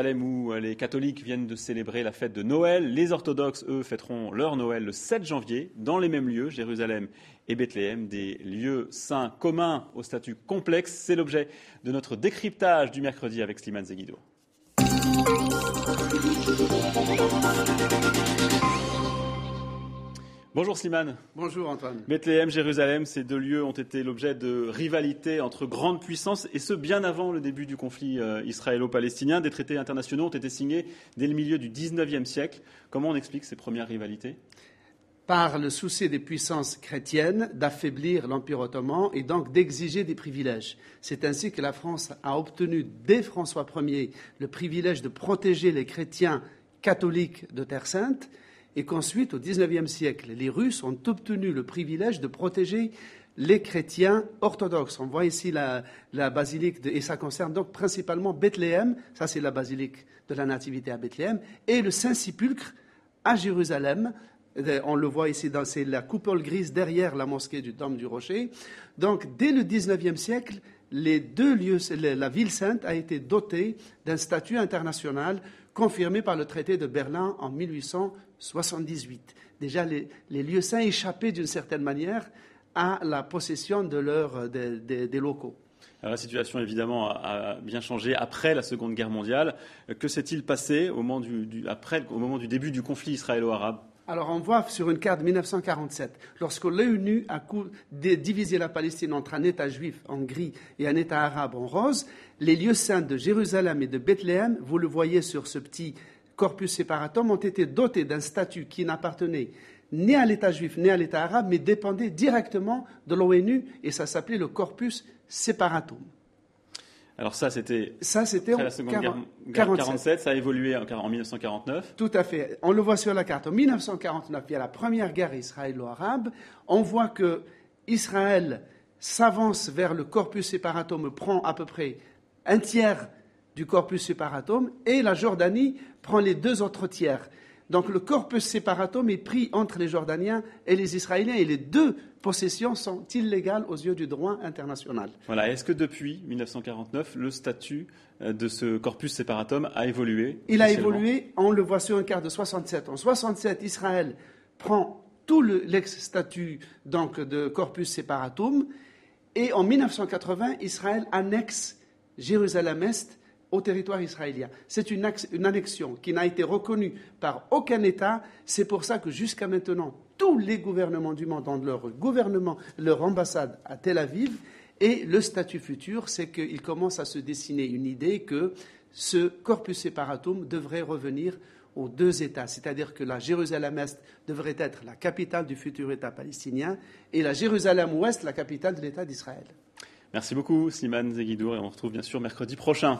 Où les catholiques viennent de célébrer la fête de Noël. Les orthodoxes, eux, fêteront leur Noël le 7 janvier, dans les mêmes lieux, Jérusalem et Bethléem, des lieux saints communs au statut complexe. C'est l'objet de notre décryptage du mercredi avec Slimane Zeguido. Bonjour Slimane. Bonjour Antoine. Bethléem, Jérusalem, ces deux lieux ont été l'objet de rivalités entre grandes puissances, et ce bien avant le début du conflit israélo-palestinien. Des traités internationaux ont été signés dès le milieu du XIXe siècle. Comment on explique ces premières rivalités ? Par le souci des puissances chrétiennes d'affaiblir l'Empire ottoman et donc d'exiger des privilèges. C'est ainsi que la France a obtenu dès François Ier le privilège de protéger les chrétiens catholiques de Terre Sainte, et qu'ensuite, au XIXe siècle, les Russes ont obtenu le privilège de protéger les chrétiens orthodoxes. On voit ici la basilique, et ça concerne donc principalement Bethléem, ça c'est la basilique de la Nativité à Bethléem, et le Saint-Sépulcre à Jérusalem. On le voit ici, c'est la coupole grise derrière la mosquée du Dôme du Rocher. Donc, dès le XIXe siècle, les deux lieux, la ville sainte a été dotée d'un statut international confirmé par le traité de Berlin en 1878. Déjà, les lieux saints échappaient d'une certaine manière à la possession des locaux. Alors, la situation, évidemment, a bien changé après la Seconde Guerre mondiale. Que s'est-il passé au moment du début du conflit israélo-arabe ? Alors, on voit sur une carte de 1947, lorsque l'ONU a divisé la Palestine entre un État juif en gris et un État arabe en rose, les lieux saints de Jérusalem et de Bethléem, vous le voyez sur ce petit corpus separatum, ont été dotés d'un statut qui n'appartenait ni à l'État juif ni à l'État arabe, mais dépendait directement de l'ONU, et ça s'appelait le corpus separatum. Alors ça, c'était après la Seconde Guerre 1947, ça a évolué en 1949. Tout à fait. On le voit sur la carte. En 1949, il y a la première guerre israélo-arabe. On voit que Israël s'avance vers le corpus separatum, prend à peu près un tiers du corpus separatum, et la Jordanie prend les deux autres tiers. Donc le corpus separatum est pris entre les Jordaniens et les Israéliens, et les deux possessions sont illégales aux yeux du droit international. Voilà. Est-ce que depuis 1949, le statut de ce corpus separatum a évolué ? Il a évolué, on le voit sur un quart de 67. En 67, Israël prend tout l'ex-statut donc, de corpus separatum, et en 1980, Israël annexe Jérusalem-Est au territoire israélien. C'est une annexion qui n'a été reconnue par aucun État. C'est pour ça que jusqu'à maintenant, tous les gouvernements du monde ont leur ambassade à Tel Aviv. Et le statut futur, c'est qu'il commence à se dessiner une idée que ce corpus separatum devrait revenir aux deux États. C'est-à-dire que la Jérusalem-Est devrait être la capitale du futur État palestinien et la Jérusalem-Ouest la capitale de l'État d'Israël. Merci beaucoup, Slimane Zeguido, et on se retrouve bien sûr mercredi prochain.